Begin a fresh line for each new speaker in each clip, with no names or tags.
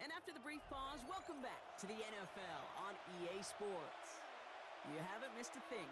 And after the brief pause, welcome back to the NFL on EA Sports. You haven't missed a thing.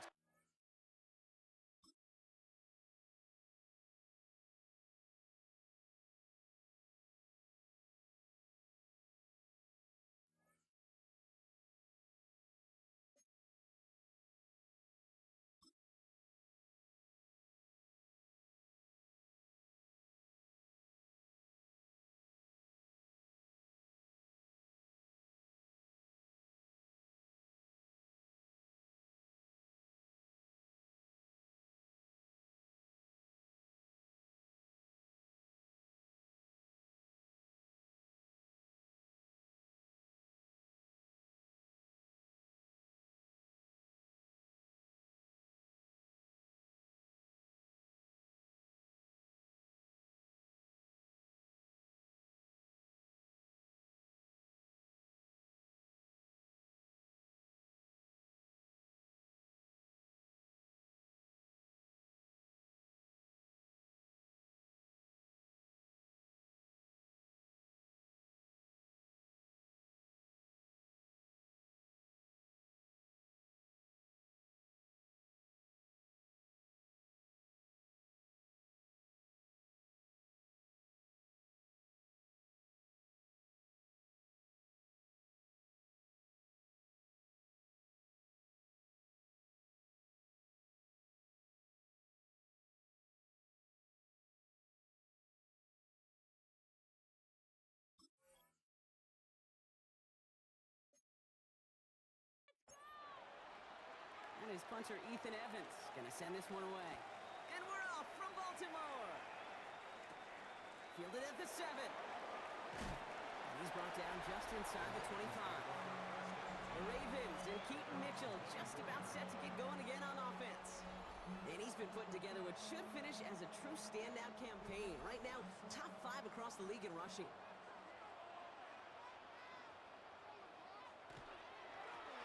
And his punter, Ethan Evans, going to send this one away. And we're off from Baltimore. Fielded at the 7. And he's brought down just inside the 25. The Ravens and Keaton Mitchell just about set to get going again on offense. And he's been putting together what should finish as a true standout campaign. Right now, top 5 across the league in rushing.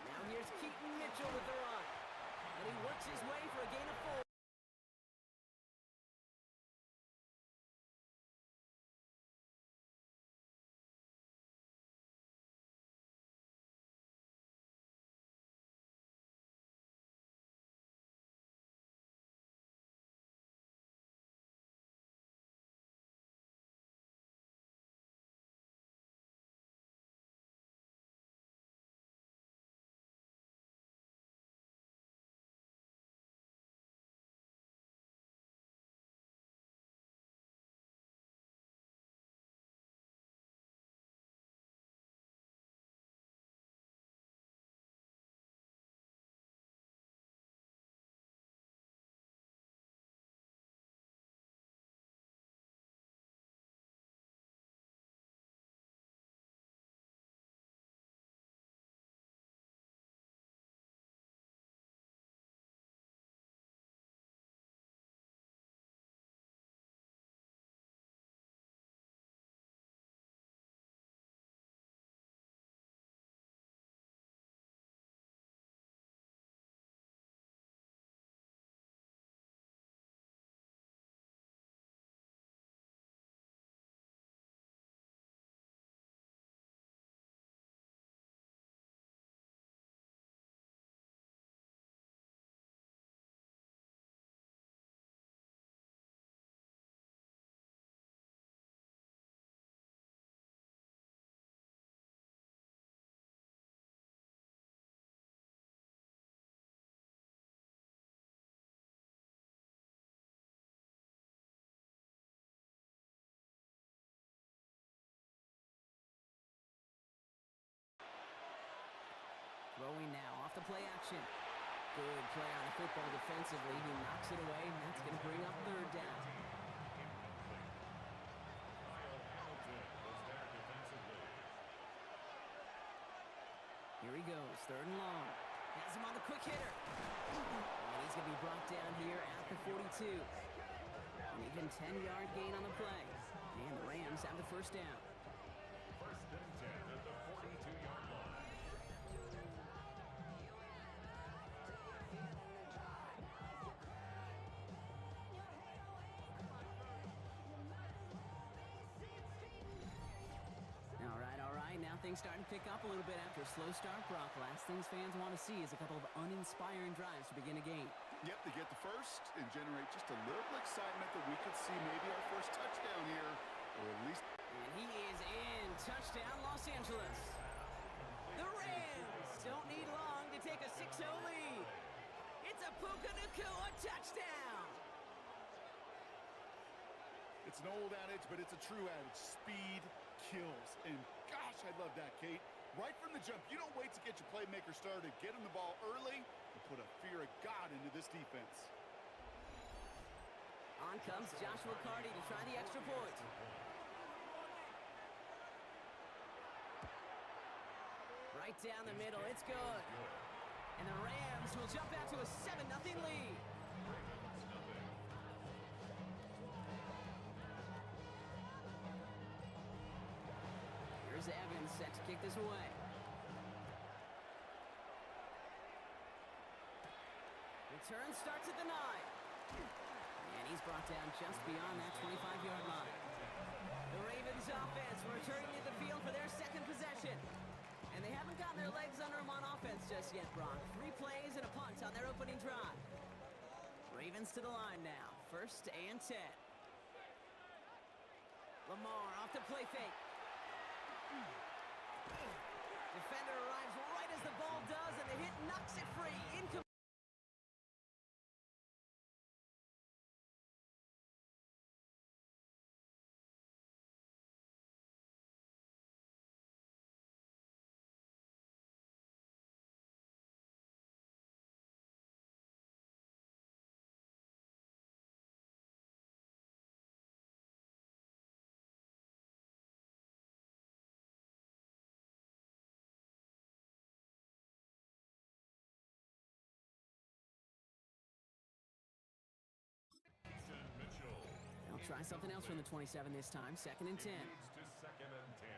Now here's Keaton Mitchell with the run. And he works his way for a gain of 4. Throwing now off the play action. Good play on the football defensively. He knocks it away, and that's going to bring up 3rd down. Here he goes, 3rd and long. Has him on the quick hitter. And he's going to be brought down here at the 42. An even 10-yard gain on the play. And the Rams have the 1st down.
1st and 10 at the 42-yard line.
things starting to pick up a little bit after a slow start, Brock. Last things fans want to see is a couple of uninspiring drives to begin a game.
Yep, they get the first and generate just a little excitement that we could see maybe our first touchdown here, or at least...
And he is in. Touchdown, Los Angeles. The Rams don't need long to take a 6-0 lead. It's a Puka Nacua touchdown.
It's an old adage, but it's a true adage. Speed kills. And gosh, I love that, Kate. Right from the jump, you don't wait to get your playmaker started. Get him the ball early and put a fear of God into this defense.
On comes Joshua Carty to try the extra point. Right down the middle, it's good. And the Rams will jump out to a 7-0 lead. Here's Evans set to kick this away. Return starts at the 9. And he's brought down just beyond that 25-yard line. The Ravens offense returning to the field for their second possession. And they haven't gotten their legs under them on offense just yet, Brock. 3 plays and a punt on their opening drive. Ravens to the line now. 1st and 10. Lamar off the play fake. Defender arrives right as the ball does, and the hit knocks it free. Incomplete. They'll try something else from the 27 this time. 2nd and 10.
Leads to 2nd and 10.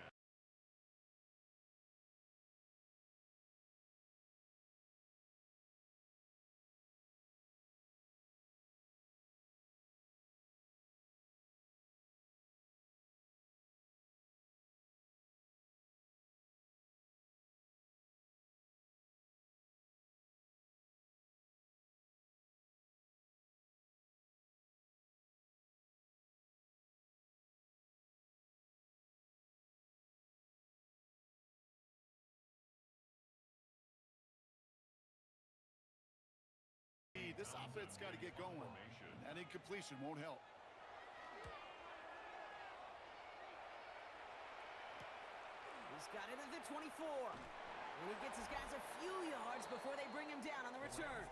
This offense got to get going. That incompletion won't help.
He's got it at the 24. And he gets his guys a few yards before they bring him down on the return.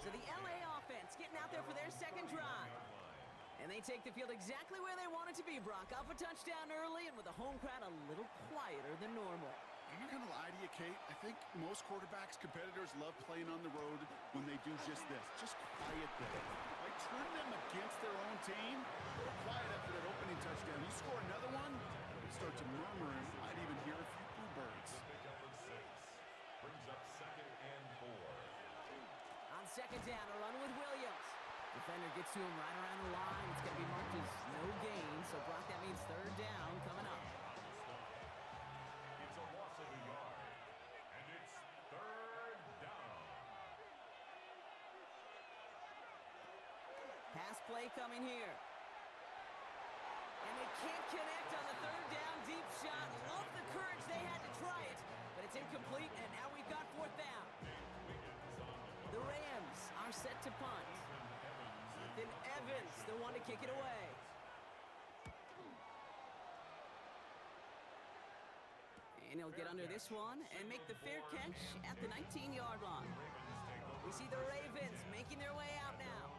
So the LA offense getting out there for their second drive. And they take the field exactly where they want it to be, Brock. Up a touchdown early and with the home crowd a little quieter than normal.
I'm not going to lie to you, Kate. I think most quarterbacks, competitors love playing on the road when they do just this. Just quiet there. Like turn them against their own team. Quiet after that opening touchdown. You score another one, you start to murmur and might even hear a few bluebirds.
Brings up 2nd and 4.
On 2nd down, a run with Williams. Defender gets to him right around the line. It's going to be marked as no gain. So, Brock, that means 3rd down coming up.
It's a loss of a yard. And it's 3rd down.
Pass play coming here. And they can't connect on the 3rd down deep shot. Love the courage they had to try it. But it's incomplete, and now we've got 4th down. The Rams are set to punt. Then Evans, the one to kick it away. And he'll get under this one and make the fair catch at the 19-yard line. We see the Ravens making their way out now.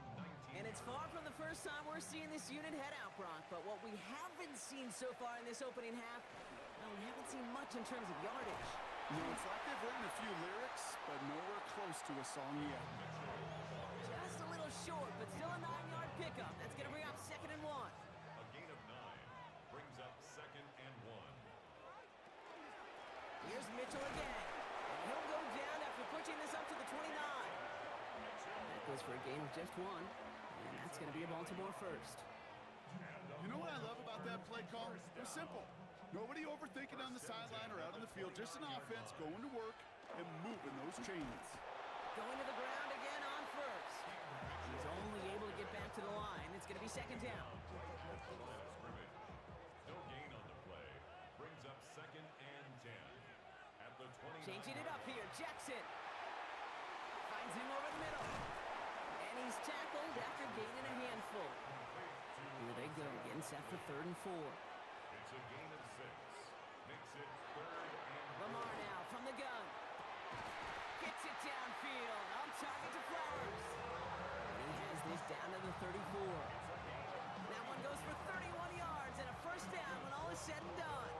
And it's far from the first time we're seeing this unit head out, Brock. But what we haven't seen so far in this opening half, well, we haven't seen much in terms of yardage.
No, it's like they've written a few lyrics, but nowhere close to a song yet.
Just a little short, but still a 9-yard pickup. That's going to bring up 2nd and 1.
A gain of 9 brings up 2nd and 1.
Here's Mitchell again. And he'll go down after pushing this up to the 29. That goes for a gain of just 1. And that's going to be a Baltimore first.
You know what I love about that play call? It's simple. Nobody overthinking on the sideline or out on the field. Just an offense going to work and moving those chains.
Going to the ground again on first. He's only able to get back to the line. It's going to be second down.
No gain on the play. Brings up 2nd and 10. At the 20.
Changing it up here. Jackson finds him over the middle. And he's tackled after gaining a handful. Here they go, getting set for 3rd and 4.
It's a gain of 6. Makes it 3rd and
Lamar now from the gun. Gets it downfield. On target to Flowers. And he has this down to the 34. That one goes for 31 yards and a first down when all is said and done.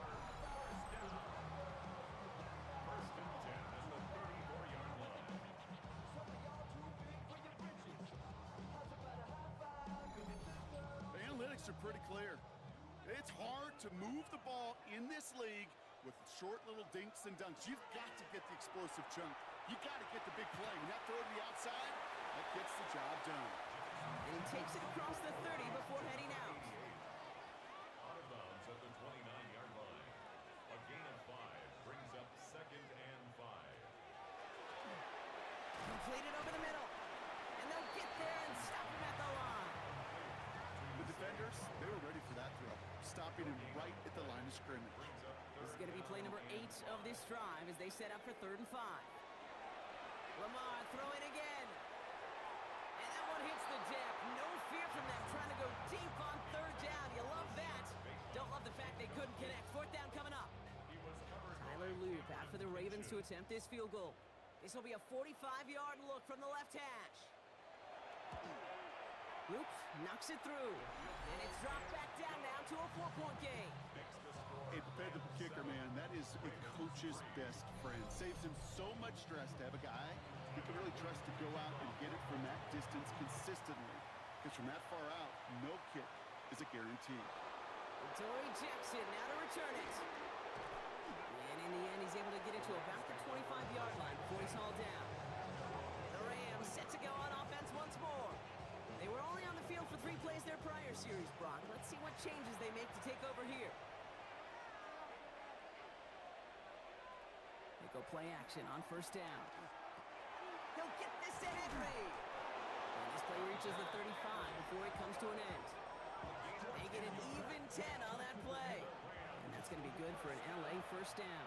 First and 10 at the 34-yard line.
The analytics are pretty clear. It's hard to move the ball in this league with short little dinks and dunks. You've got to get the explosive chunk. You got to get the big play. And that throw to the outside, that gets the job done.
And he takes it across the 30 before heading out.
Out of bounds at the 29-yard line. A gain of 5 brings up 2nd and 5.
Completed over the middle. And they'll get there and stop him at the line.
The defenders, they were ready for that throw, stopping him right at the line of scrimmage.
This is going to be play number 8 of this drive as they set up for 3rd and 5. Lamar throwing again. And that one hits the deck. No fear from them trying to go deep on 3rd down. You love that. Don't love the fact they couldn't connect. 4th down coming up. Tyler Loop out for the Ravens to attempt this field goal. This will be a 45-yard look from the left hash. Loop knocks it through. And it's dropped back down now to a 4-point game.
A dependable kicker, man, that is a coach's best friend. Saves him so much stress to have a guy he can really trust to go out and get it from that distance consistently. Because from that far out, no kick is a guarantee.
Dory Jackson now to return it. And in the end, he's able to get it to about the 25-yard line before he's hauled down. The Rams set to go on offense once more. They were only on the field for 3 plays their prior series, Brock. Let's see what changes they make to take over here. They go play action on 1st down. He'll get this to Henry. And this play reaches the 35 before it comes to an end. They get an even 10 on that play. And that's going to be good for an LA 1st down.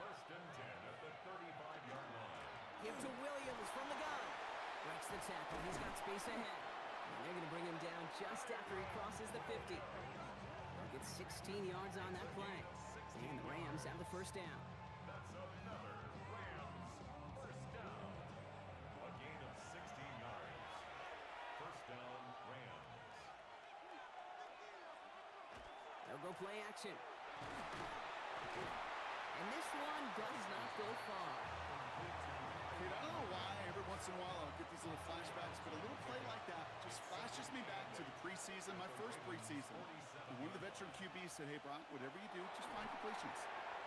1st and 10 at the 35-yard line.
Give to Williams from the gun. Breaks the tackle. He's got space ahead. And they're going to bring him down just after he crosses the 50. They'll get 16 yards on that play. And the Rams have the 1st down.
That's another Rams 1st down. A gain of 16 yards. 1st down, Rams.
They'll go play action. And this one does not go far.
Dude, I don't know why every once in a while I'll get these little flashbacks, but a little play like that just flashes me back to the preseason, my first preseason. And one of the veteran QBs said, hey, Brock, whatever you do, just find completions.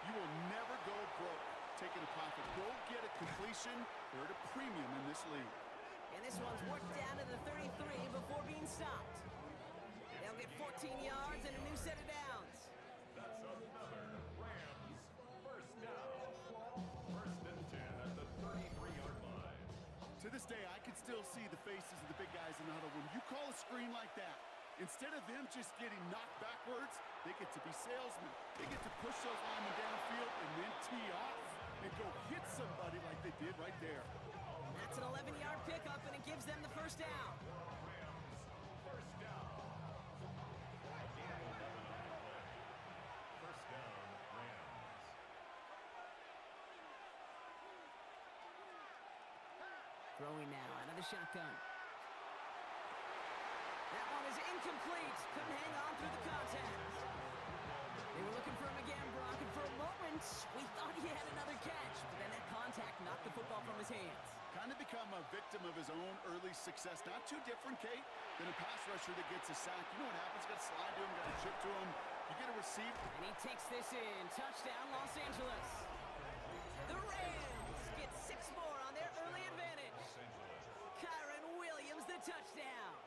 You will never go broke taking a profit. Go get a completion. They're at a premium in this league.
And this one's worked down to the 33 before being stopped. They'll get 14 yards and a new set of downs.
That's another Rams 1st down. 1st and 10 at the 33-yard line.
To this day, I can still see the faces of the big guys in the huddle. When you call a screen like that, instead of them just getting knocked backwards, they get to be salesmen. They get to push those linemen downfield and then tee off and go hit somebody like they did right there.
That's an 11-yard pickup, and it gives them the 1st down.
Rams 1st down. A gain of 11 on the play. 1st down, Rams.
Throwing now out of the shotgun. That one is incomplete. Couldn't hang on through the contact. They were looking for him again, Brock, and for a moment, we thought he had another catch. But then that contact knocked the football from his hands.
Kind of become a victim of his own early success. Not too different, Kate, than a pass rusher that gets a sack. You know what happens? Got to slide to him, got to chip to him. You get a receiver.
And he takes this in. Touchdown, Los Angeles. The Rams get 6 more on their early advantage.
Los Angeles.
Kyron Williams, the touchdown.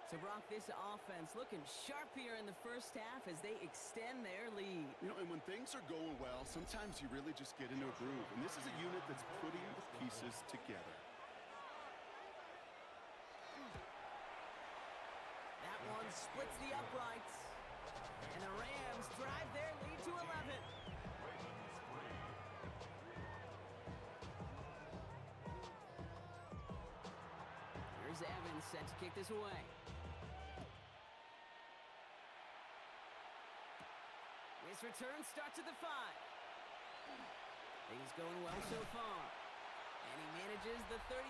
So, Brock, this offense looking sharp here in the first half as they extend their lead.
You know, and when things are going well, sometimes you really just get into a groove. And this is a unit that's putting the pieces together.
That one splits the uprights. And the Rams drive their lead to 11. Here's Evans set to kick this away. His return starts at the 5. Things going well so far. And he manages the 35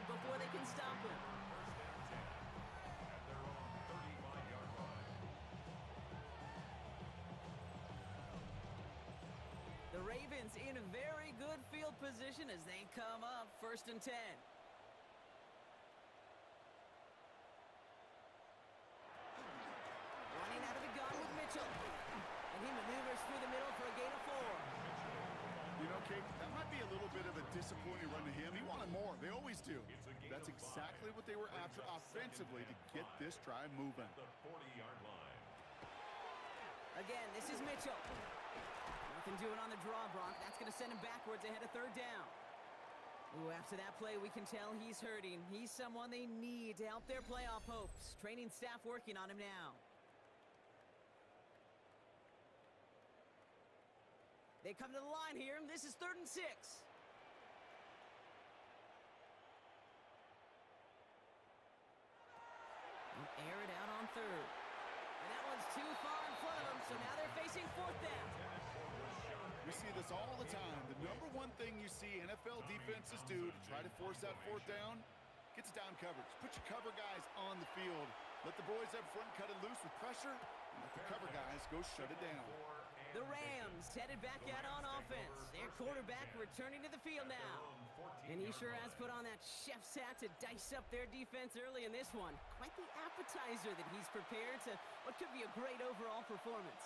before they can stop him. The Ravens in a very good field position as they come up 1st and 10. Running out of the gun with Mitchell. And he maneuvers through the middle for a gain of 4.
You know, Kate, that might be a little bit of a disappointing run to him. He wanted more. They always do. That's exactly what they were after offensively to get this drive moving.
The 40-yard line.
Again, this is Mitchell. Nothing doing on the draw, Brock. That's going to send him backwards ahead of 3rd down. Ooh, after that play, we can tell he's hurting. He's someone they need to help their playoff hopes. Training staff working on him now. They come to the line here. This is 3rd and 6. They'll air it out on 3rd. And that one's too far in front of them, so now they're facing 4th down.
We see this all the time. The number one thing you see NFL defenses do to try to force that 4th down, gets down coverage. Put your cover guys on the field. Let the boys up front cut it loose with pressure, and let the cover guys go shut it down.
The Rams headed back out on offense. Their quarterback returning to the field now. And he sure has put on that chef's hat to dice up their defense early in this one. Quite the appetizer that he's prepared to what could be a great overall performance.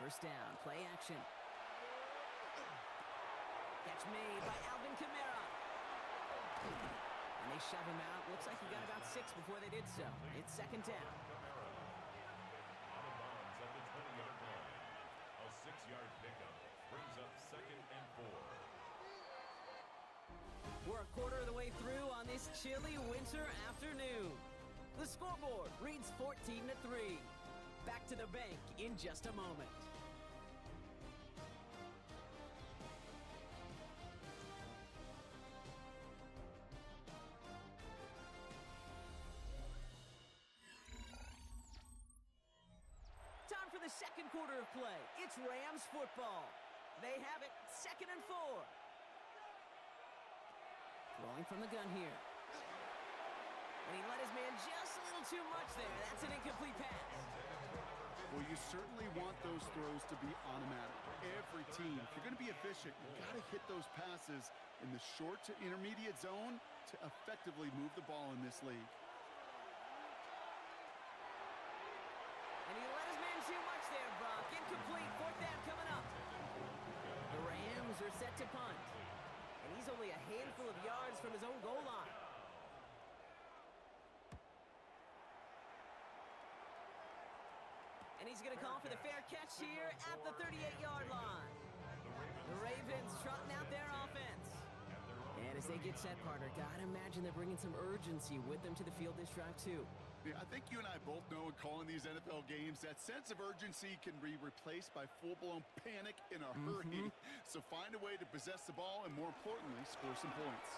1st down, play action. Catch made by Alvin Kamara. And they shove him out. Looks like he got about 6 before they did so. It's 2nd down.
Out of bounds at the 20-yard line. A 6-yard pickup brings up 2nd and 4.
We're a quarter of the way through on this chilly winter afternoon. The scoreboard reads 14-3. Back to the bank in just a moment. Time for the 2nd quarter of play. It's Rams football. They have it 2nd and 4. Throwing from the gun here. And he let his man just a little too much there. That's an incomplete pass.
Well, you certainly want those throws to be automatic. Every team, if you're going to be efficient, you've got to hit those passes in the short to intermediate zone to effectively move the ball in this league.
And he let his man too much there, Brock. Incomplete. 4th down coming up. The Rams are set to punt. And he's only a handful of yards from his own goal line. And he's going to call for the fair catch here at the 38-yard line. The Ravens trotting out their offense. And as they get set, partner, gotta imagine they're bringing some urgency with them to the field this drive, too.
Yeah, I think you and I both know in calling these NFL games, that sense of urgency can be replaced by full-blown panic in a hurry. So find a way to possess the ball and, more importantly, score some points.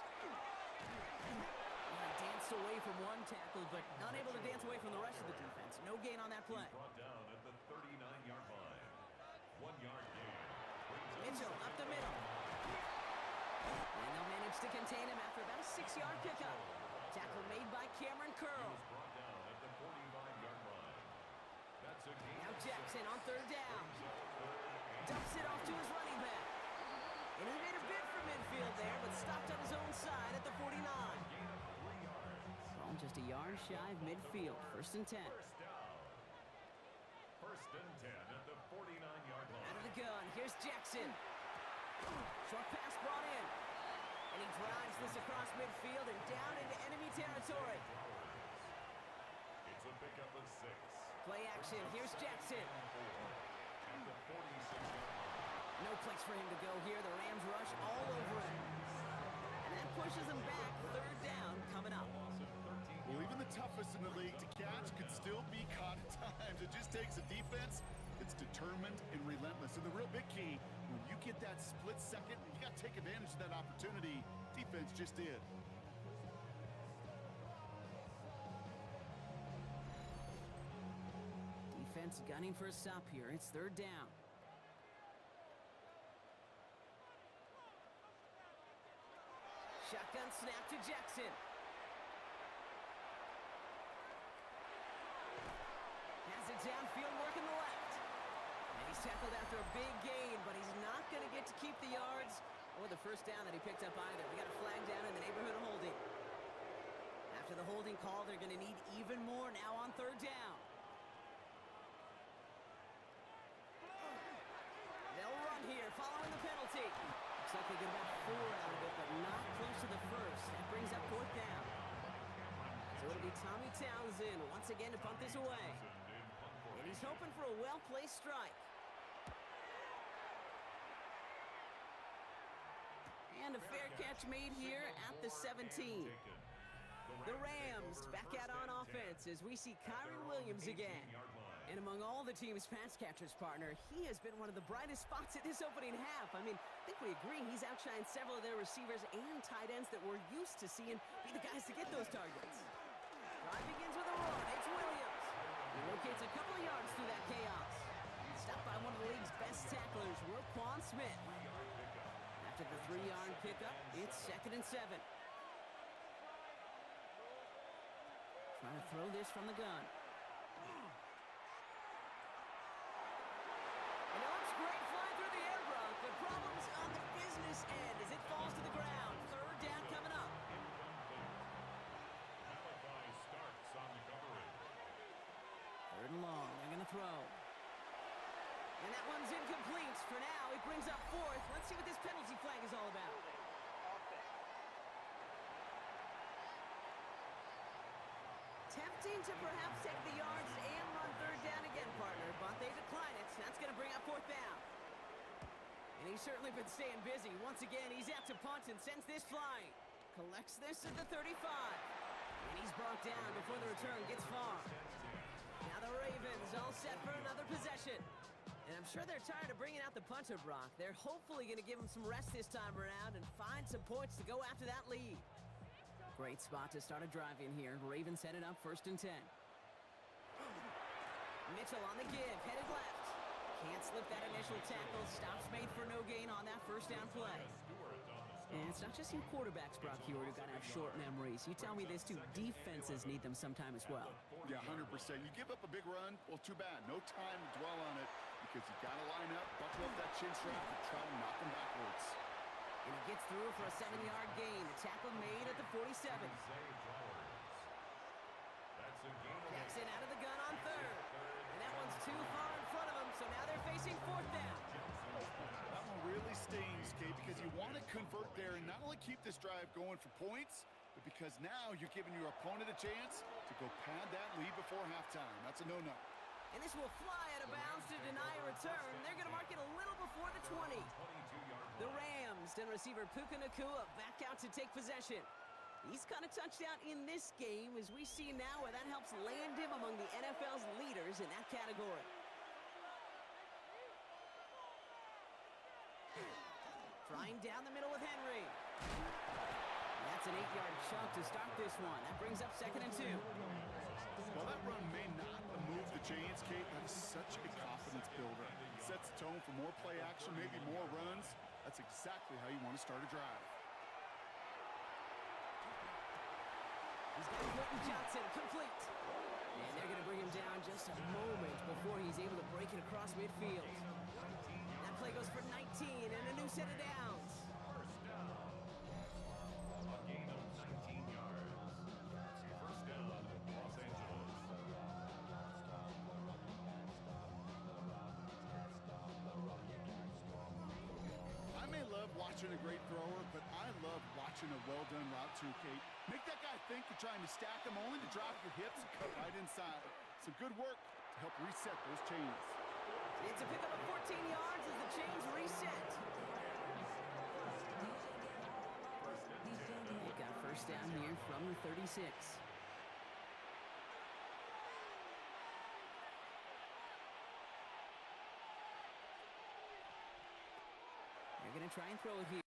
Danced away from one tackle, but unable to dance away from the rest of the defense. No gain on that play.
Brought down at the 39-yard line. 1-yard gain.
Mitchell up the middle. And they'll manage to contain him after about a 6-yard pickup. Tackle made by Cameron Curl.
Brought down at the 45-yard line. That's a gain.
Now Jackson on 3rd down. Dumps it off to his running back. And he made a bid for midfield there, but stopped on his own side at the 49. Ball just a yard shy of midfield. 1st and 10.
First down. 1st and 10 at the 49-yard line.
Out of the gun. Here's Jackson. Short pass brought in. And he drives this across midfield and down into enemy territory.
It's a pickup of 6.
Play action. Here's Jackson.
At the 46-yard line.
No place for him to go here. The Rams rush all over him. And that pushes him back. Third down coming up.
Well, even the toughest in the league to catch could still be caught at times. It just takes a defense that's determined and relentless. And the real big key, when you get that split second, you got to take advantage of that opportunity. Defense just did.
Defense gunning for a stop here. It's third down. Shotgun snap to Jackson. Has it downfield, working the left. And he's tackled after a big gain, but he's not going to get to keep the yards or the first down that he picked up either. We got a flag down in the neighborhood of holding. After the holding call, they're going to need even more now on third down. They'll run here following the penalty. Looks like they get about 4 out of it, but not close to the first. That brings up fourth down. So it'll be Tommy Townsend once again to punt this away. And he's hoping for a well-placed strike. And a fair catch made here at the 17. The Rams back out on offense as we see Kyron Williams again. And among all the team's pass catchers, partner, he has been one of the brightest spots at this opening half. I mean, I think we agree he's outshined several of their receivers and tight ends that we're used to seeing be the guys to get those targets. Drive begins with a run. It's Williams. He locates a couple of yards through that chaos. Stopped by one of the league's best tacklers, Roquan Smith. After the 3-yard pickup, it's 2nd and 7. Trying to throw this from the gun. And it looks great flying through the air, Brock, but problems on the business end as it falls to the ground. Third down coming up.
Starts on the coverage.
Third and long. They're going to throw. And that one's incomplete. For now, it brings up fourth. Let's see what this penalty flag is all about. Tempting to perhaps take the yards and run third down again, partner, but they decline it. That's going to bring up fourth down. And he's certainly been staying busy. Once again, he's out to punt and sends this flying. Collects this at the 35. And he's brought down before the return gets far. Now the Ravens all set for another possession. And I'm sure they're tired of bringing out the punter, Brock. They're hopefully going to give him some rest this time around and find some points to go after that lead. Great spot to start a drive in here. Ravens headed up 1st and 10. Mitchell on the give, headed left. Can't slip that initial tackle. Stops made for no gain on that first down play. And it's not just your quarterbacks, Brock Hewitt, who got to have short memories. You tell me this too, defenses need them sometime as well.
Yeah, 100%. You give up a big run, well, too bad. No time to dwell on it because you got to line up, buckle up that chin strap, and try to knock them backwards.
And he gets through for a 7-yard gain. The tackle made at the 47. Jackson out of the gun on third. And that one's too far in front of him, so now they're facing fourth down.
That one really stings, Kate, because you want to convert there and not only keep this drive going for points, but because now you're giving your opponent a chance to go pad that lead before halftime. That's a no-no.
And this will fly out of bounds to deny a return. They're going to mark it a little before the 20. The Rams and receiver Puka Nacua back out to take possession. He's caught a touchdown in this game, as we see now where that helps land him among the NFL's leaders in that category. Trying down the middle with Henry. That's an 8-yard chunk to start this one. That brings up 2nd and 2.
Well, that run may not move the chains, Kate, but it's such a confidence builder. It sets the tone for more play action, maybe more runs. That's exactly how you want to start a drive.
He's got Quentin Johnson complete. And they're going to bring him down just a moment before he's able to break it across midfield. That play goes for 19 and a new set of downs.
First down. A gain of 19 yards. First down, Los Angeles.
I may love watching a great thrower, but I love watching a well-done route too, Kate. Make that guy think you're trying to stack him only to drop your hips and cut right inside. Some good work to help reset those chains.
It's a pickup of 14 yards as the chains reset. They've got a first down here from the 36. They're going to try and throw it here.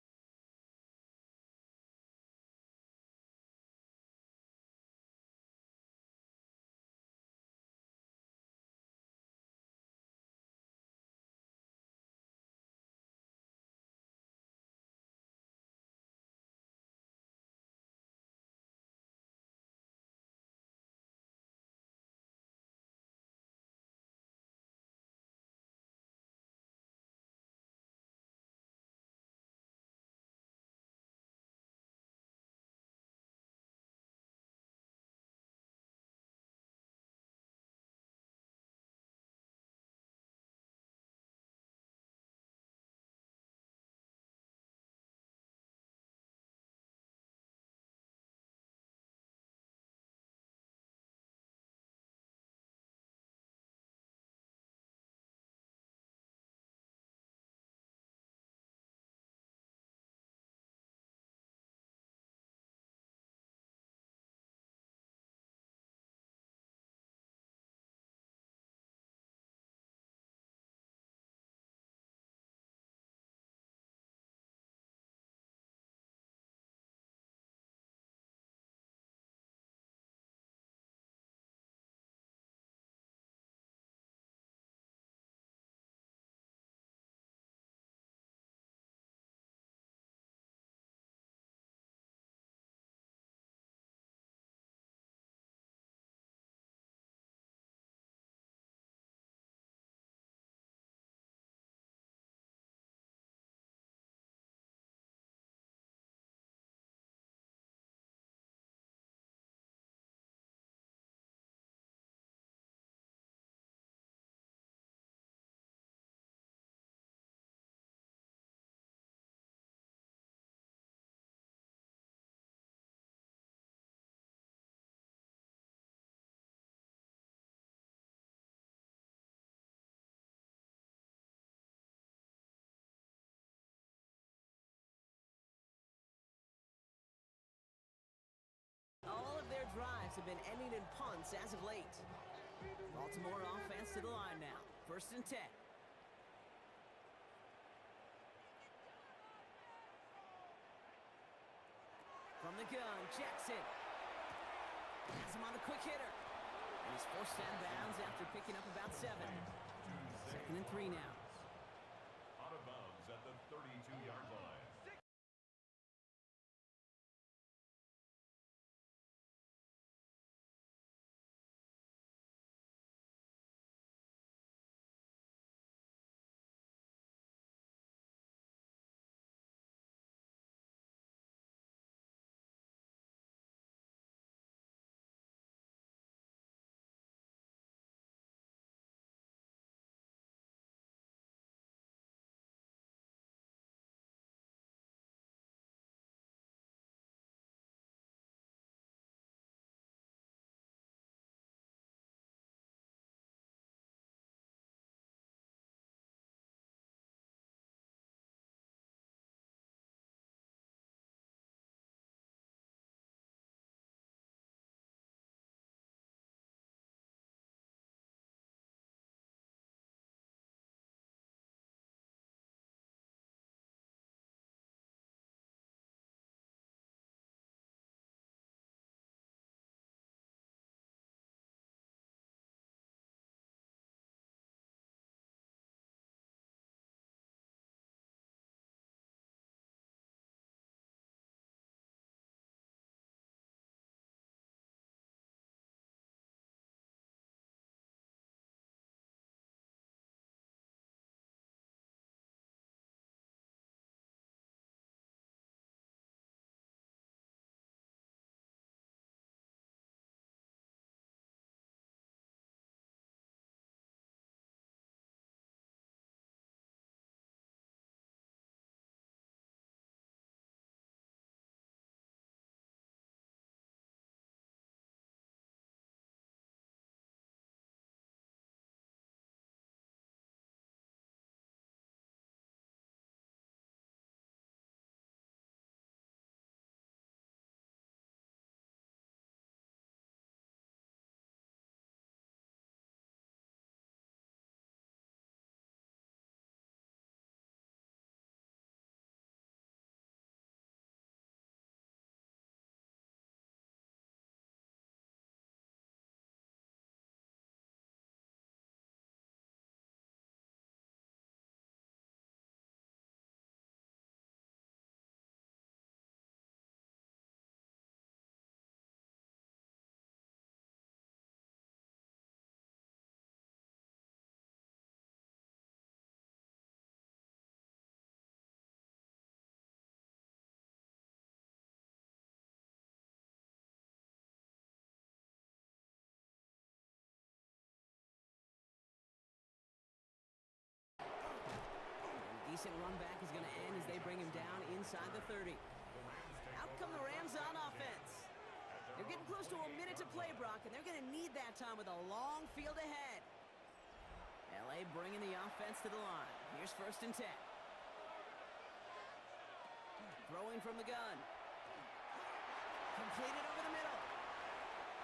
All of their drives have been ending in punts as of late. Baltimore offense to the line now. First and 10. From the gun, Jackson. Has him on the quick hitter. And he's forced out of bounds after picking up about 7. Second and 3 now.
Out of bounds at the 32-yard line.
Decent run back is going to end as they bring him down inside the 30. Out come the Rams on offense. They're getting close to a minute to play, Brock, and they're going to need that time with a long field ahead. LA bringing the offense to the line. Here's 1st and 10. Throwing from the gun. Completed over the middle.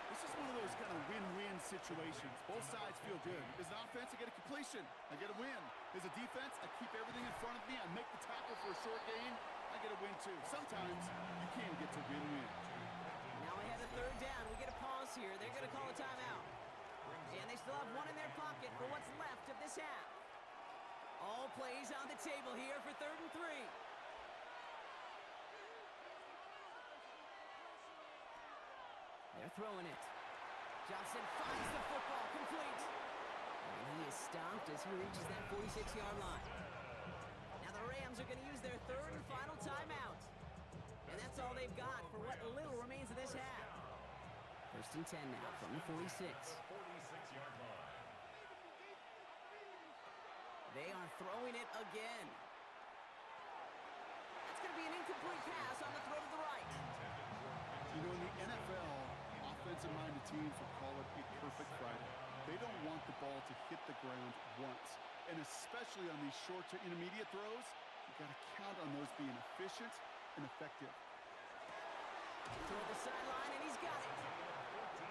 This is one of those kind of win-win situations. Both sides feel good. As an offense, I get a completion. I get a win. As a defense, I keep everything in front of me. I make the tackle for a short gain. I get a win, too. Sometimes you can get to win-win.
Now we have a 3rd down. We get a pause here. They're going to call a timeout. And they still have one in their pocket for what's left of this half. All plays on the table here for 3rd and 3. They're throwing it. Johnson finds the football, complete. And he is stopped as he reaches that 46-yard line. Now the Rams are going to use their 3rd and final timeout. And that's all they've got for what little remains of this half. 1st and 10 now from the 46.
46-yard line.
They are throwing it again. That's going to be an incomplete pass on the throw to the right.
You know, in the NFL, offensive-minded teams will call it a perfect Friday. They don't want the ball to hit the ground once. And especially on these short to intermediate throws, you've got to count on those being efficient and effective.
Toward the sideline, and he's got it.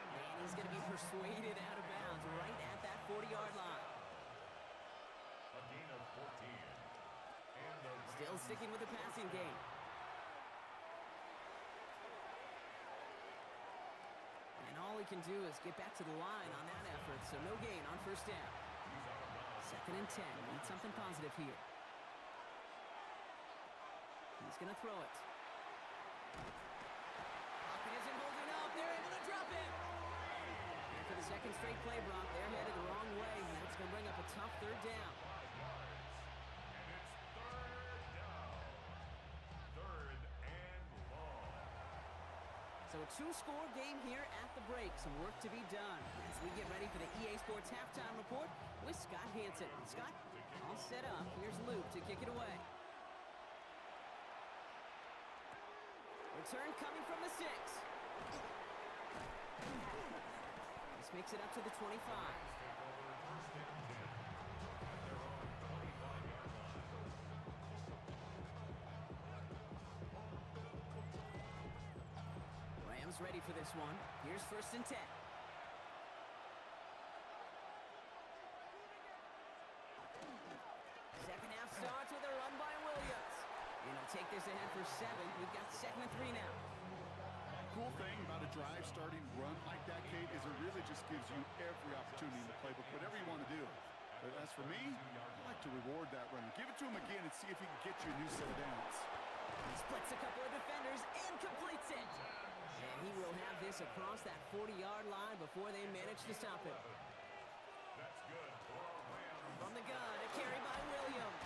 And he's going to be persuaded out of bounds right at that 40-yard line.
A gain of 14. And the
Still sticking with the passing game. And all he can do is get back to the line on that effort, so no gain on 1st down. 2nd and 10. Need something positive here. He's going to throw it. Pocket isn't holding up. They're able to drop it. And for the 2nd straight play, Brock, they're headed the wrong way, and that's going to bring up a tough 3rd down. So a 2-score game here at the break. Some work to be done as we get ready for the EA Sports Halftime Report with Scott Hansen. Scott, all set up. Here's Luke to kick it away. Return coming from the 6. This makes it up to the 25. Ready for this one. Here's 1st and 10. Second half starts with a run by Williams. And he'll take this ahead for 7. We've got 2nd and 3 now.
Cool thing about a drive starting run like that, Kate, is it really just gives you every opportunity in the playbook, whatever you want to do. But as for me, I like to reward that runner. Give it to him again and see if he can get you a new set of downs.
He splits a couple of defenders and completes it. And he will have this across that 40-yard line before they manage to stop him.
That's good for a Rams.
From the gun, a carry by Williams.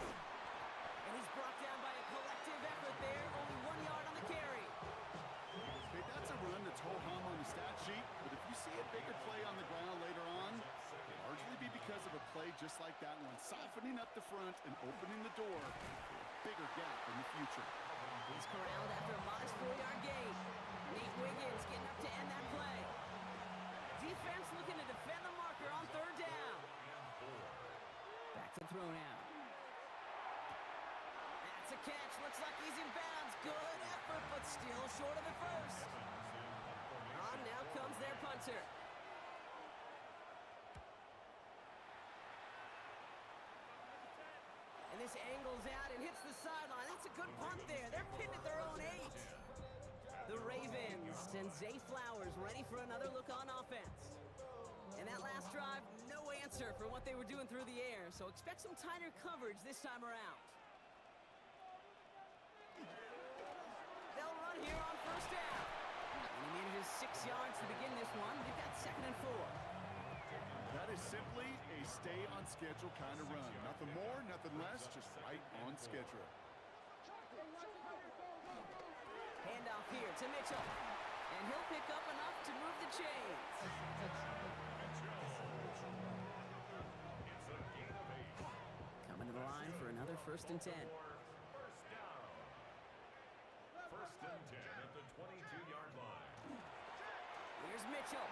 And he's brought down by a collective effort there. Only 1 yard on the carry.
Hey, that's a run that's ho-hum on the stat sheet, but if you see a bigger play on the ground later on, it'll largely be because of a play just like that one, softening up the front and opening the door for a bigger gap in the future.
He's corralled after a modest 4-yard gain. Nate Wiggins getting up to end that play. Defense looking to defend the marker on 3rd down. Back to throw now. That's a catch. Looks like he's in bounds. Good effort, but still short of the 1st. On now comes their punter. And this angles out and hits the sideline. That's a good punt there. They're pinned at their own 8. The Ravens send Zay Flowers ready for another look on offense. And that last drive, no answer for what they were doing through the air. So expect some tighter coverage this time around. They'll run here on 1st down. And he manages 6 yards to begin this one. They've got 2nd and 4.
That is simply a stay-on-schedule kind of run. Nothing more, nothing less, just right on schedule.
Handoff here to Mitchell. And he'll pick up enough to move the chains. Coming to the line for another 1st first and 10.
First down. First and 10 at the 22-yard line.
Here's Mitchell.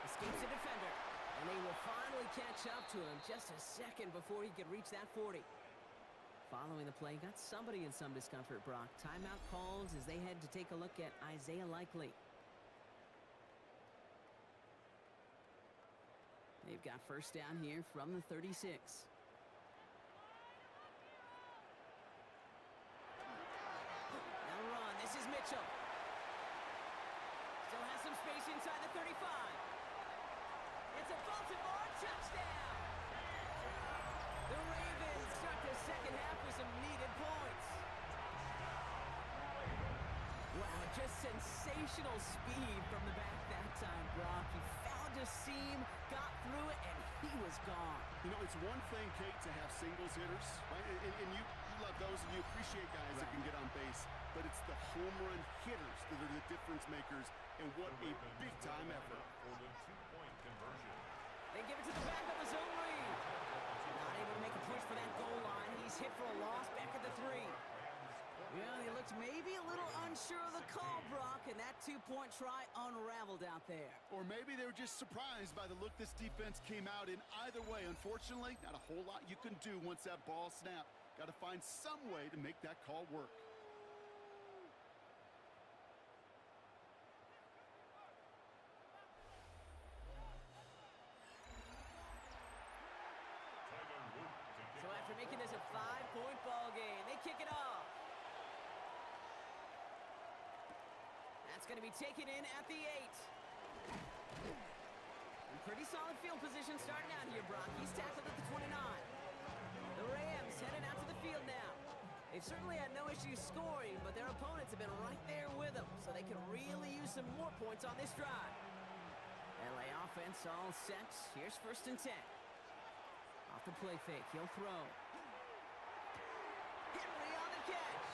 Escapes the defender. And they will finally catch up to him just a second before he could reach that 40. Following the play, got somebody in some discomfort, Brock. Timeout calls as they head to take a look at Isaiah Likely. They've got first down here from the 36. Now run. This is Mitchell. Still has some space inside the 35. It's a Baltimore touchdown. The Ravens start the second half with some needed points. Wow, just sensational speed from the back that time, Brock. He found a seam, got through it, and he was gone.
You know, it's one thing, Kate, to have singles hitters, right? And you love those, and you appreciate guys that can get on base. But it's the home run hitters that are the difference makers, and what a big-time effort.
For the two-point conversion.
They give it to the back of the zone read. Not able to make a push for that goal line. He's hit for a loss back at the 3. Yeah, he looked maybe a little unsure of the call, Brock, and that two-point try unraveled out there.
Or maybe they were just surprised by the look this defense came out in. Either way, unfortunately, not a whole lot you can do once that ball snapped. Got to find some way to make that call work.
So after making this a 5-point ball game, they kick it off. That's going to be taken in at the 8. And pretty solid field position starting out here, Brock. He's tackled at the 29. The Rams heading out to the field now. They've certainly had no issue scoring, but their opponents have been right there with them, so they can really use some more points on this drive. LA offense all set. Here's first and 10. Off the play fake, he'll throw. Henry on the catch.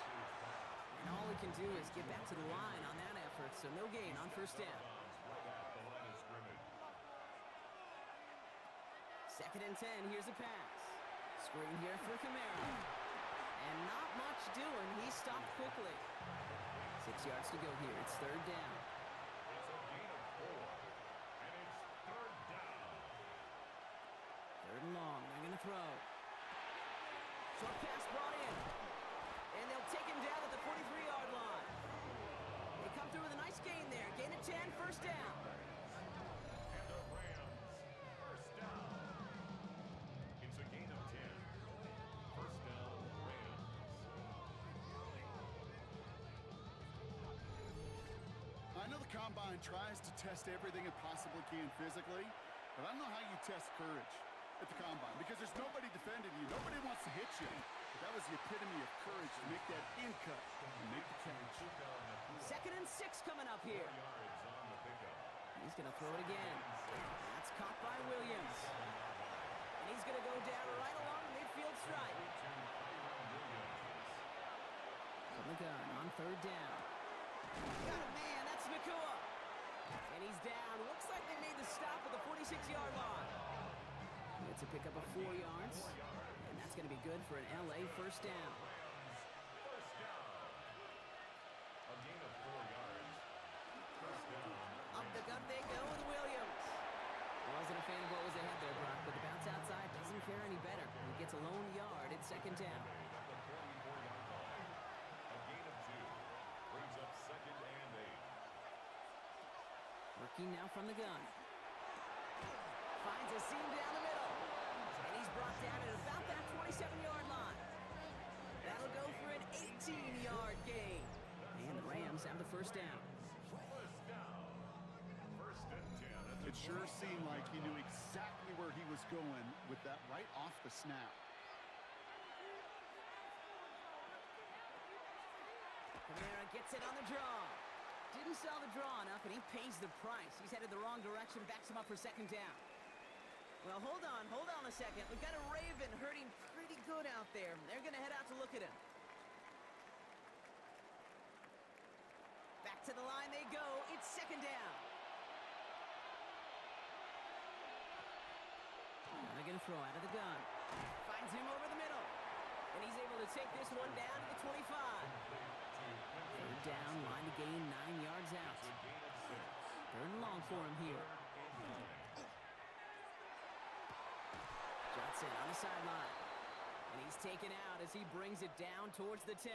And all he can do is get back to the line on that effort, so no gain on first down. Second and 10, here's a pass. Screen here for Kamara. And not much doing, he stopped quickly. 6 yards to go here, it's third down.
It's a gain of 4, and it's third down.
Third and long, they're going to throw. Short pass brought in. And they'll take him down at the 43-yard line. They come through with a nice gain there. Gain of 10, first down.
And the Rams, first down. It's a gain of 10. First down, Rams.
I know the Combine tries to test everything it possibly can physically, but I don't know how you test courage at the Combine, because there's nobody defending you. Nobody wants to hit you. But that was the epitome of courage to make that in cut and make the catch.
Second and 6 coming up here.
4 yards on the pickup.
He's going to throw it again. That's caught by Williams. And he's going to go down right along the midfield stripe. From the gun on third down. Got a man, that's Nakua. And he's down. Looks like they made the stop at the 46-yard line. It's a pickup of 4 yards. And that's going to be good for an LA first down.
First down. A gain of 4 yards. First down.
Up the gut they go with Williams. Wasn't a fan of what was ahead there, Brock, but the bounce outside doesn't fare any better. He gets a lone yard at second down.
At the 44-yard line. A gain of 2. Brings up second and 8.
Working now from the gun. Finds a seam down the middle. And he's brought down at about that 27-yard line. That'll go for an 18-yard gain. And the Rams have the first down.
First down. First and 10. At the
It sure seemed like he knew exactly where he was going with that right off the snap.
Kamara gets it on the draw. Didn't sell the draw enough, and he pays the price. He's headed the wrong direction, backs him up for second down. Well, hold on a second. We've got a Raven hurting pretty good out there. They're going to head out to look at him. Back to the line they go. It's second down. Now they're going to throw out of the gun. Finds him over the middle. And he's able to take this one down to the 25. Third down, line to gain 9 yards out. Third and long for him here. Johnson on the sideline. And he's taken out as he brings it down towards the 10.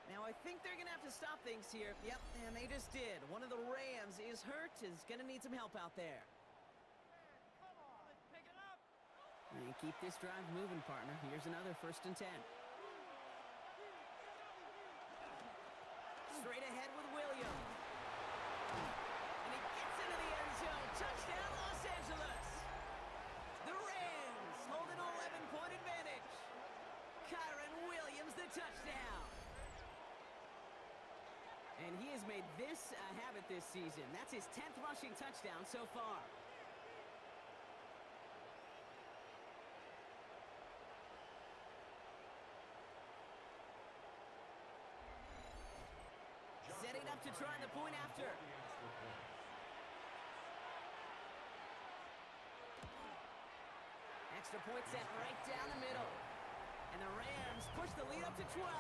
Now, I think they're going to have to stop things here. Yep, and they just did. One of the Rams is hurt, is going to need some help out there. And keep this drive moving, partner. Here's another 1st and 10. Straight ahead with Williams. And he gets into the end zone. Touchdown, Los Angeles. The Rams hold an 11-point advantage. Kyron Williams, the touchdown. And he has made this a habit this season. That's his 10th rushing touchdown so far. Setting up to try the point after. Extra point set right down the middle. And the Rams push the lead up to 12.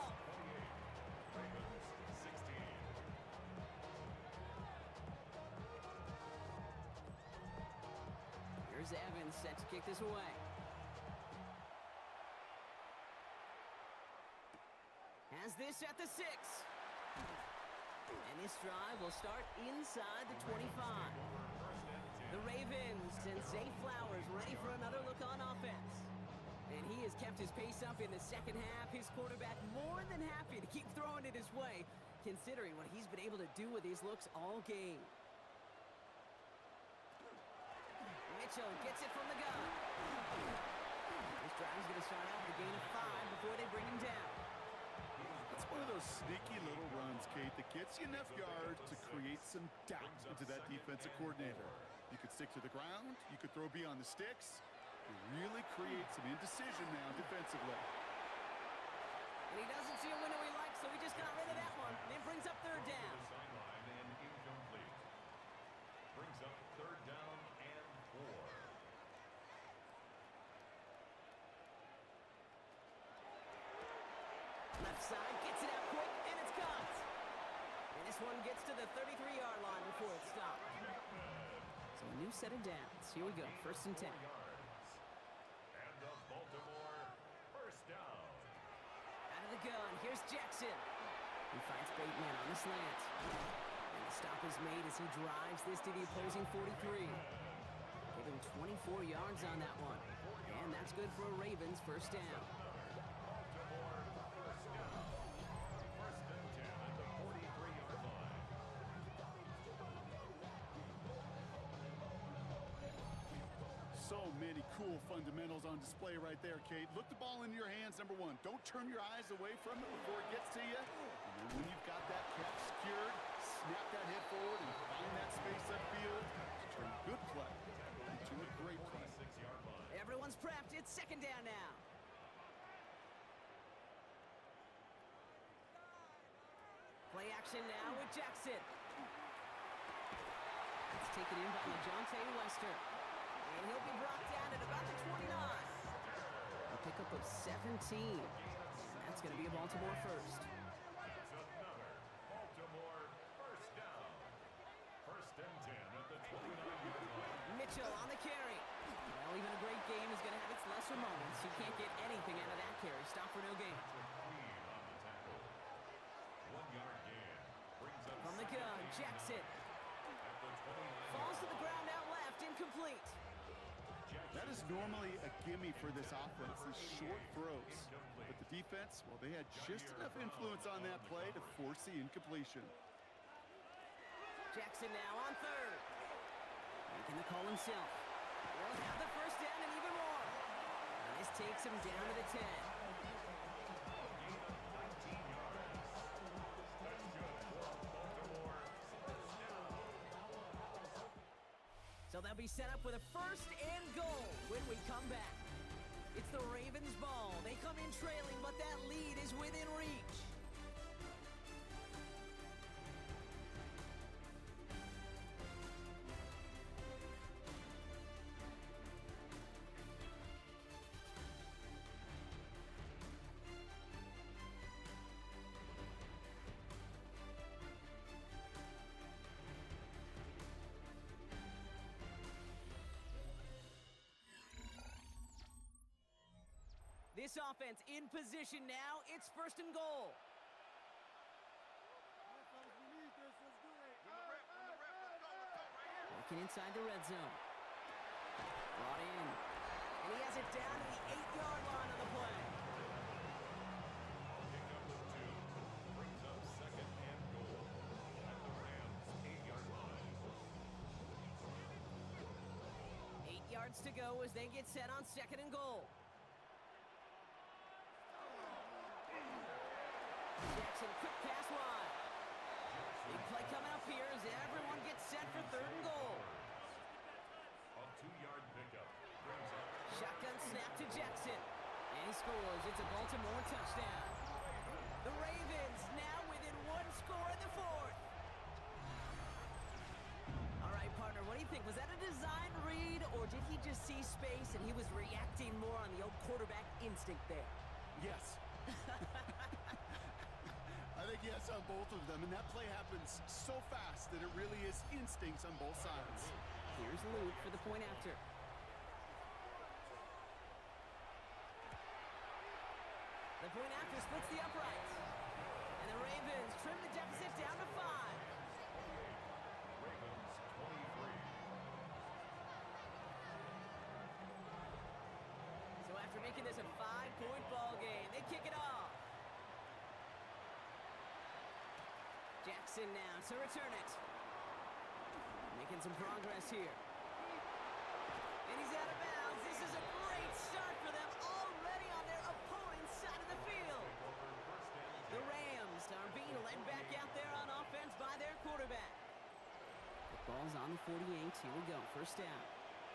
Here's Evans set to kick this away. Has this at the 6. And this drive will start inside the 25. The Ravens and Zay Flowers ready for another look on offense. And he has kept his pace up in the second half. His quarterback more than happy to keep throwing it his way, considering what he's been able to do with these looks all game. Mitchell gets it from the gun. This drive's going to start out with a gain of 5 before they bring him down.
It's one of those sneaky little runs, Kate, that gets you enough yards to create some doubt into that defensive coordinator. You could stick to the ground, you could throw beyond the sticks, and really create some indecision now defensively.
And he doesn't see a window he likes, so he just got rid of that one. And it brings up 3rd down.
Brings up 3rd down and 4.
Left side, gets it out quick, and it's caught. And this one gets to the 33-yard line before it's stopped. So a new set of downs. Here we go, 1st and 10.
And the Baltimore 1st down.
Out of the gun, here's Jackson. He finds Bateman on the slant. And the stop is made as he drives this to the opposing 43. Give him 24 yards on that one. And that's good for a Ravens 1st down.
So many cool fundamentals on display right there, Kate. Look the ball into your hands, number 1. Don't turn your eyes away from it before it gets to you. And then when you've got that catch secured, snap that head forward and find that space upfield to turn a good play into a great play.
Everyone's prepped. It's 2nd down now. Play action now with Jackson. It's taken in by LaJohntay Wester. And he'll be brought down at about the 29. A pickup of 17. And that's going to be a Baltimore 1st.
It's another Baltimore 1st down. 1st and 10 at the 29-yard line.
Mitchell on the carry. Well, even a great game is going to have its lesser moments. You can't get anything out of that carry. Stop for no gain.
Queen on the tackle. 1-yard gain. Brings up
From the gun, Jackson.
at the 29.
Falls to the ground out left, incomplete.
That is normally a gimme for this offense, these short throws. But the defense, well, they had just enough influence on that play to force the incompletion.
Jackson now on 3rd. Making the call himself. Will have the 1st down and even more. And this takes him down to the 10. So they'll be set up with a 1st and goal when we come back. It's the Ravens' ball. They come in trailing, but that lead is within reach. this offense in position now. It's 1st and goal. Working inside the red zone. Brought in. And he has it down to the 8-yard line on the play.
Pickup of 2. Brings up 2nd and goal. At the Rams' 8-yard line.
8 yards to go as they get set on 2nd and goal. Jackson, quick pass wide. Big play coming up here as everyone gets set for 3rd and goal.
A 2-yard pickup. Brings up
Shotgun snap to Jackson. And he scores. It's a Baltimore touchdown. The Ravens now within 1 score in the 4th. All right, partner, what do you think? Was that a design read, or did he just see space and he was reacting more on the old quarterback instinct there?
Yes. I think yes on both of them, and that play happens so fast that it really is instincts on both sides.
Here's Luke for the point after. The point after splits the uprights. And the Ravens trim the deficit down to 5.
Ravens 23.
So after making this a 5-point ball game, they kick it off. Jackson now to return it. Making some progress here. And he's out of bounds. This is a great start for them, already on their opponent's side of the field. The Rams are being led back out there on offense by their quarterback. The ball's on the 48. Here we go, 1st down.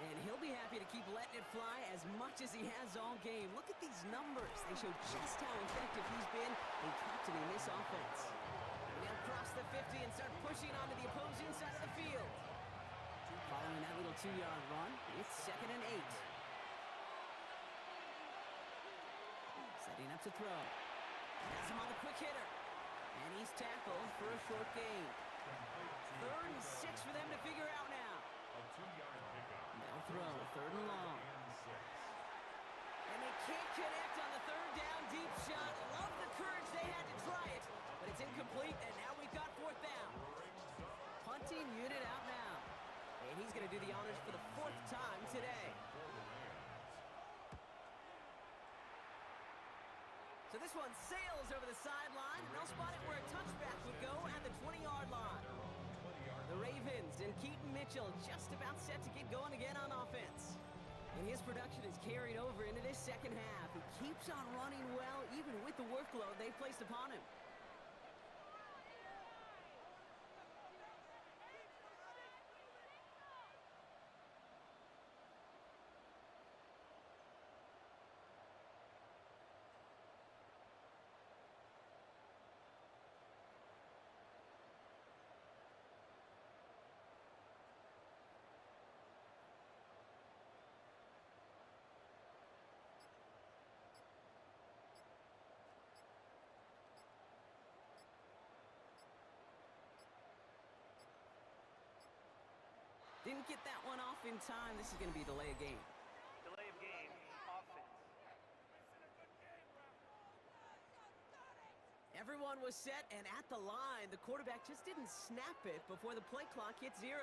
And he'll be happy to keep letting it fly as much as he has all game. Look at these numbers. They show just how effective he's been in captaining this offense. They'll cross the 50 and start pushing onto the opposing side of the field. Following that little 2-yard run, it's 2nd and 8. Setting up to throw. Has him on the quick hitter. And he's tackled for a short gain. 3rd and 6 for them to figure out now.
A 2-yard pickup.
They'll throw, 3rd and long. And they can't connect on the 3rd down deep shot. Love the courage they had to try it, but it's incomplete, and now we've got 4th down. Punting unit out now. And he's going to do the honors for the 4th time today. So this one sails over the sideline, and they'll spot it where a touchback would go at the 20-yard line. The Ravens and Keaton Mitchell just about set to get going again on offense. And his production is carried over into this 2nd half. He keeps on running well, even with the workload they've placed upon him. Didn't get that one off in time. This is going to be a delay of game.
Delay of game, offense.
Everyone was set and at the line. The quarterback just didn't snap it before the play clock hit 0.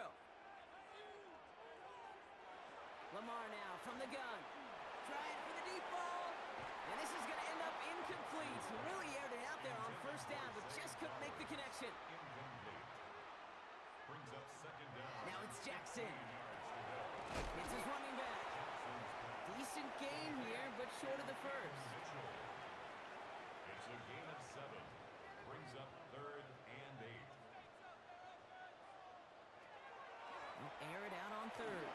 Lamar now from the gun. Trying for the deep ball. And this is going to end up incomplete. Really aired it out there on 1st down, but just couldn't make the connection.
Incomplete. Brings up 2nd down.
Now it's Jackson. It's his running back. Decent game here, but short of the 1st.
Mitchell. It's a gain of 7. Brings up 3rd and 8.
They'll air it out on 3rd.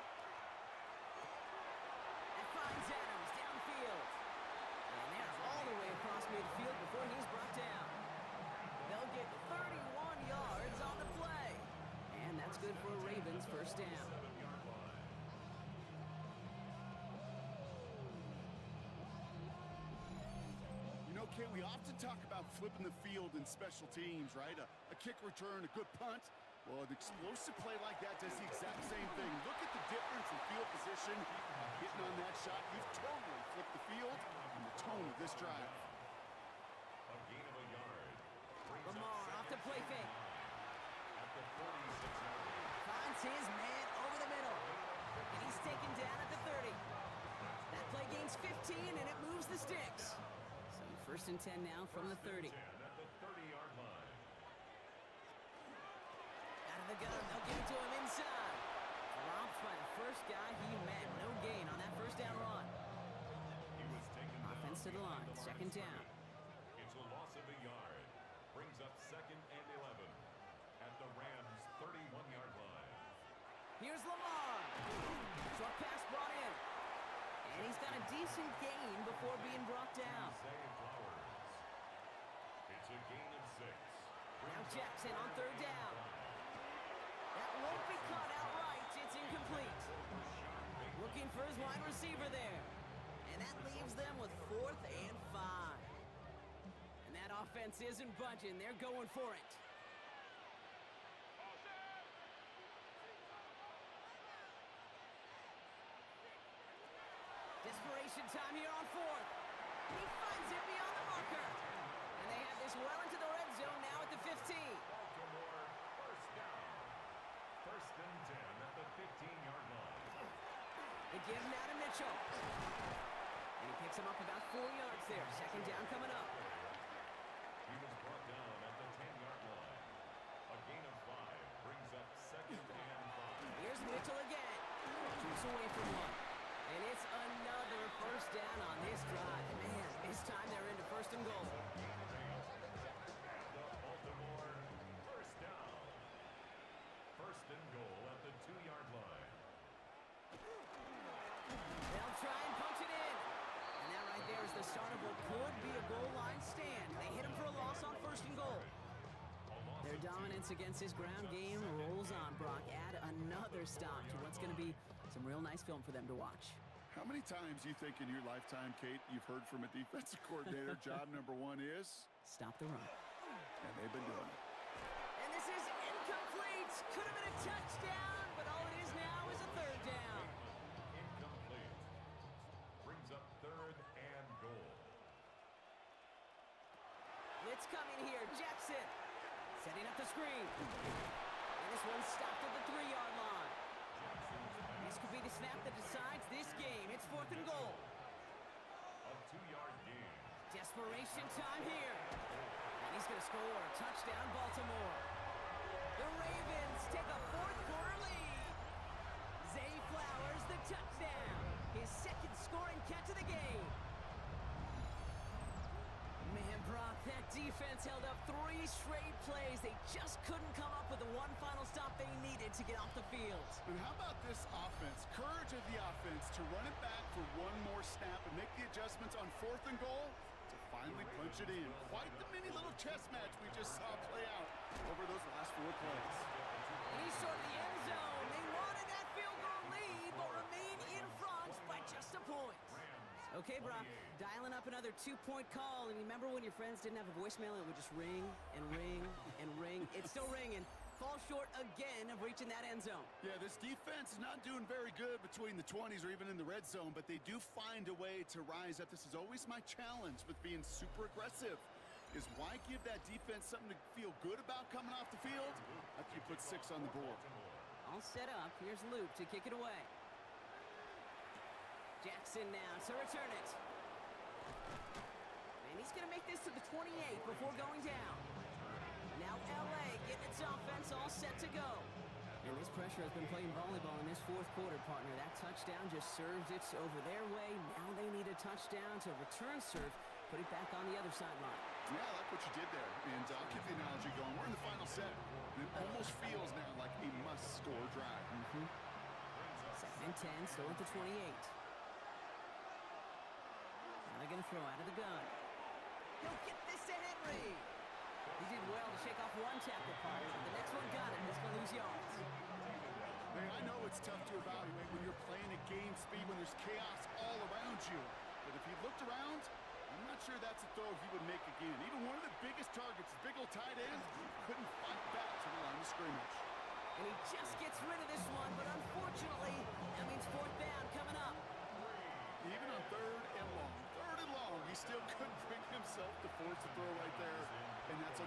That finds Adams downfield. And they're all the way across midfield before he's brought down. They'll get 31 yards on the play. And that's good for a Ravens 1st down.
7-yard line.
You know, Kate, we often talk about flipping the field in special teams, right? A kick return, a good punt. Well, an explosive play like that does the exact same thing. Look at the difference in field position. Hitting on that shot, you've totally flipped the field, and the tone of this drive.
A gain of a yard. Brings up
Lamar off the play fake.
at the 46-yard line.
Finds his man over the middle. And he's taken down at the 30. That play gains 15, and it moves the sticks. So first and 10 now from the 30.
10 at the 30-yard line.
Out of the gun, they'll give it to him inside. Dropped by the first guy he met. No gain on that first down run.
He was taken down
Offense to the line, second down.
It's a loss of a yard. Brings up second and 11 at the Rams' 31-yard line.
Here's Lamar. Short pass brought in. And he's got a decent gain before being brought down.
Zay Flowers. It's a gain of 6.
Now Jackson on third down. That won't be caught outright. It's incomplete. Looking for his wide receiver there. And that leaves them with 4th and 5. And that offense isn't budging. They're going for it. Desperation time here on 4th. He finds it beyond the marker. And they have this well into the red zone now at the 15.
Baltimore, first down. First and 10 at the 15-yard line.
They give him out to Mitchell. And he picks him up about 4 yards there. Second down coming up.
He was brought down at the 10-yard line. A gain of 5 brings up second and 5.
Here's Mitchell again. Keeps away from one. And it's another first down on this drive. Man, this time they're into first and goal.
At the Baltimore, first down. First and goal at the 2-yard line.
They'll try and punch it in. And that right there is the start of what could be a goal line stand. They hit him for a loss on first and goal. Their dominance against his ground game rolls on, Brock. Add another stop to what's going to be some real nice film for them to watch.
How many times do you think in your lifetime, Kate, you've heard from a defensive coordinator, job number 1 is?
Stop the run.
And they've been doing it.
And this is incomplete. Could have been a touchdown, but all it is now is a third down.
Incomplete. Brings up third and goal.
Blitz coming here. Jackson setting up the screen. And this one's stopped at the 3-yard line. This could be the snap that decides this game. It's 4th and goal.
A 2-yard gain.
Desperation time here. And he's going to score. Touchdown, Baltimore. The Ravens take a 4th quarter lead. Zay Flowers, the touchdown. His second scoring catch of the game. Man, Brock, that defense held up 3 straight plays. They just couldn't come up with the one final stop they needed to get off the field.
And how about this offense? Courage of the offense to run it back for one more snap and make the adjustments on 4th and goal to finally punch it in. Quite the mini little chess match we just saw play out over those last 4 plays.
And he's short of the end zone. They wanted that field goal lead, but remain in front by just a point. Okay, Brock, dialing up another 2-point call. And remember when your friends didn't have a voicemail, it would just ring and ring and ring. It's still ringing. Fall short again of reaching that end zone.
Yeah, this defense is not doing very good between the 20s or even in the red zone, but they do find a way to rise up. This is always my challenge with being super aggressive, is why give that defense something to feel good about coming off the field after you put 6 on the board.
All set up. Here's Luke to kick it away. Jackson now to return it. And he's going to make this to the 28 before going down. Now LA getting its offense all set to go. And this pressure has been playing volleyball in this 4th quarter, partner. That touchdown just serves it over their way. Now they need a touchdown to return serve, put it back on the other sideline.
Yeah, I like what you did there. And I'll keep the analogy going. We're in the final set. And it almost feels now like a must-score drive.
Second and 10, still at the 28. Now they're going to throw out of the gun. He'll get this to Henry. He did well to shake off one tackle, partner. The next one got him. He's going to lose yards.
Hey, I know it's tough to evaluate when you're playing at game speed, when there's chaos all around you. But if he looked around, I'm not sure that's a throw he would make again. Even one of the biggest targets, the big old tight end, couldn't fight back to the line of scrimmage.
And he just gets rid of this one, but unfortunately, that means 4th down coming up.
Even on 3rd and long, he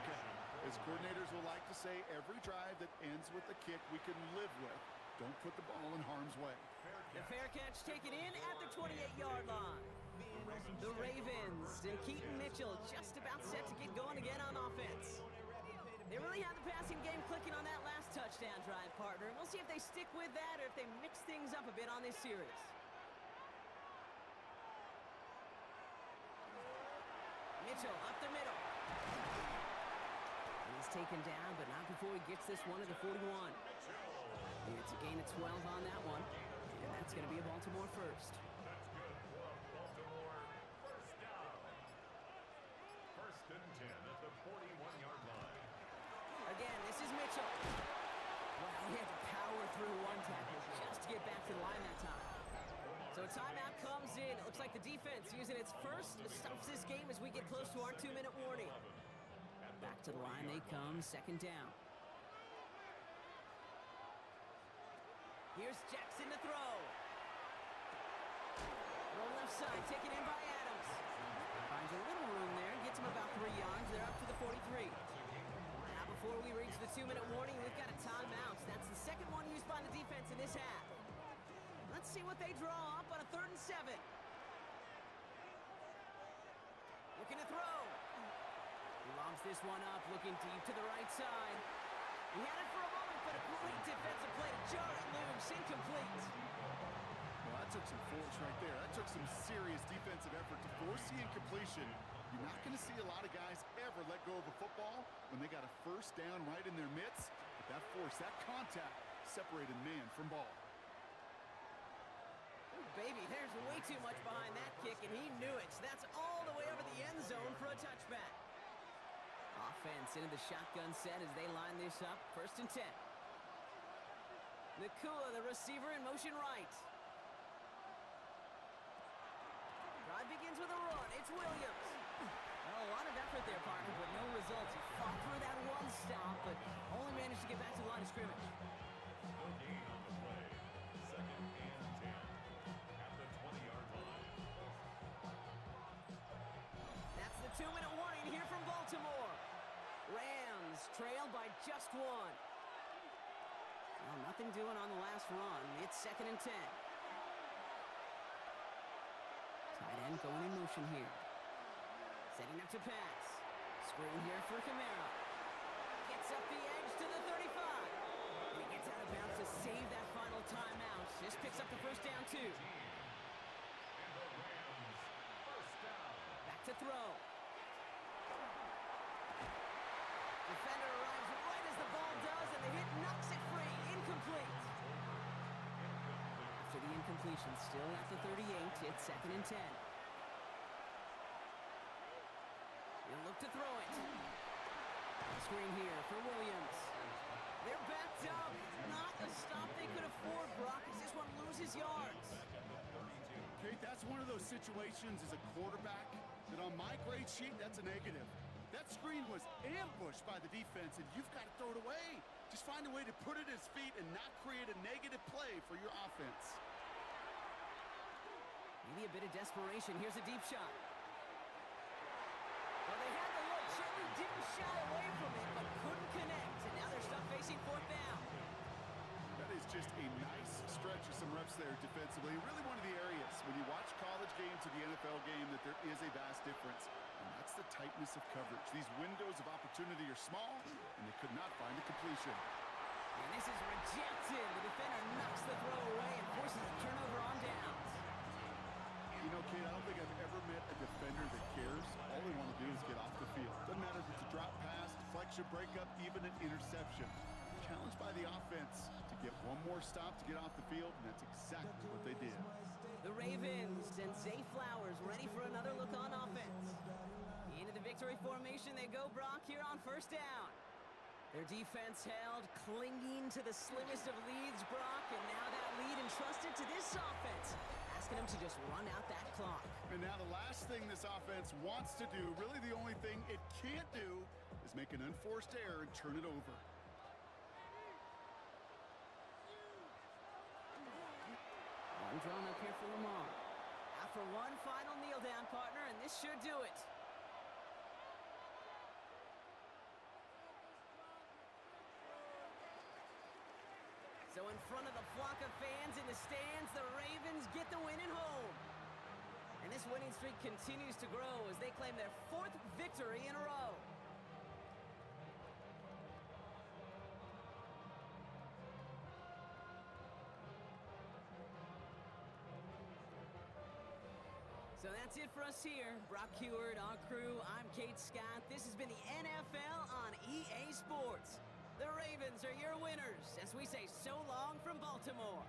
okay. As coordinators will like to say, every drive that ends with a kick we can live with. Don't put the ball in harm's way.
The fair catch taken in at the 28-yard line. The Ravens and Keaton Mitchell just about set to get going again on offense. They really had the passing game clicking on that last touchdown drive, partner. We'll see if they stick with that or if they mix things up a bit on this series. Mitchell up the middle. And he's taken down, but not before he gets this one to the 41. It's a gain of 12 on that one, and that's going to be a Baltimore first.
That's good for a Baltimore first down. First and 10 at the 41-yard line.
Again, this is Mitchell. Wow, he had to power through one tackle just to get back to the line that time. So a timeout comes in. It looks like the defense using its first stops this game as we get close to our 2-minute warning. Back to the line they come, second down. Here's Jackson to throw. Roll left side, taken in by Adams. Finds a little room there, gets him about 3 yards. They're up to the 43. Now before we reach the 2-minute warning, we've got a timeout. That's the second one used by the defense in this half. Let's see what they draw up on a 3rd and 7. Looking to throw. He lobs this one up, looking deep to the right side. He had it for a moment, but a great defensive play to jar it loose. Incomplete.
Well, that took some force right there. That took some serious defensive effort to force the incompletion. You're not going to see a lot of guys ever let go of a football when they got a first down right in their midst. But that force, that contact, separated man from ball.
Baby, there's way too much behind that kick, and he knew it. So that's all the way over the end zone for a touchback. Offense into the shotgun set as they line this up. 1st and 10. Nakua, the receiver, in motion right. Drive begins with a run. It's Williams. Oh, a lot of effort there, partner, but no results. He fought through that one stop, but only managed to get back to the line of scrimmage.
No gain on the play. 2nd and 10 at the 20-yard line.
That's the 2-minute warning here from Baltimore. Rams trail by just 1. Well, nothing doing on the last run. It's 2nd and 10. Tight end going in motion here. Setting up to pass. Screen here for Kamara. Gets up the edge to the 35. And he gets out of bounds to save that final timeout. Just picks up the first down, too.
And the Rams first down.
Back to throw. Defender arrives right as the ball does, and the hit knocks it free. Incomplete. After the incompletion, still at the 38, it's 2nd and 10. He'll look to throw it. Screen here for Williams. They're backed up. Not a stop they could afford, Brock, as this one loses yards.
Kate, that's one of those situations as a quarterback that on my grade sheet, that's a negative. That screen was ambushed by the defense, and you've got to throw it away. Just find a way to put it at his feet and not create a negative play for your offense.
Maybe a bit of desperation. Here's a deep shot. Well, they had the look. Certainly didn't shy away from it, but couldn't connect. And now they're stuck facing 4th down.
That is just a nice stretch of some reps there defensively. Really one of the areas when you watch college game to the NFL game that there is a vast difference. And that's the tightness of coverage. These windows of opportunity are small, and they could not find a completion.
And this is rejected. The defender knocks the throw away and forces a turnover on downs.
You know, Kate, I don't think I've ever met a defender that cares. All they want to do is get off the field. Doesn't matter if it's a drop pass, deflection, breakup, even an interception. Challenged by the offense to get one more stop to get off the field, and that's exactly what they did.
The Ravens and Zay Flowers ready for another look on offense. Into the victory formation they go, Brock, here on 1st down. Their defense held, clinging to the slimmest of leads, Brock, and now that lead entrusted to this offense, asking them to just run out that clock.
And now the last thing this offense wants to do, really the only thing it can't do, is make an unforced error and turn it over.
One drawn up here for Lamar. After one final kneel down, partner, and this should do it. So in front of the flock of fans in the stands, the Ravens get the win at home. And this winning streak continues to grow as they claim their 4th victory in a row. So that's it for us here. Brock Heward, our crew, I'm Kate Scott. This has been the NFL on EA Sports. The Ravens are your winners as we say so long from Baltimore.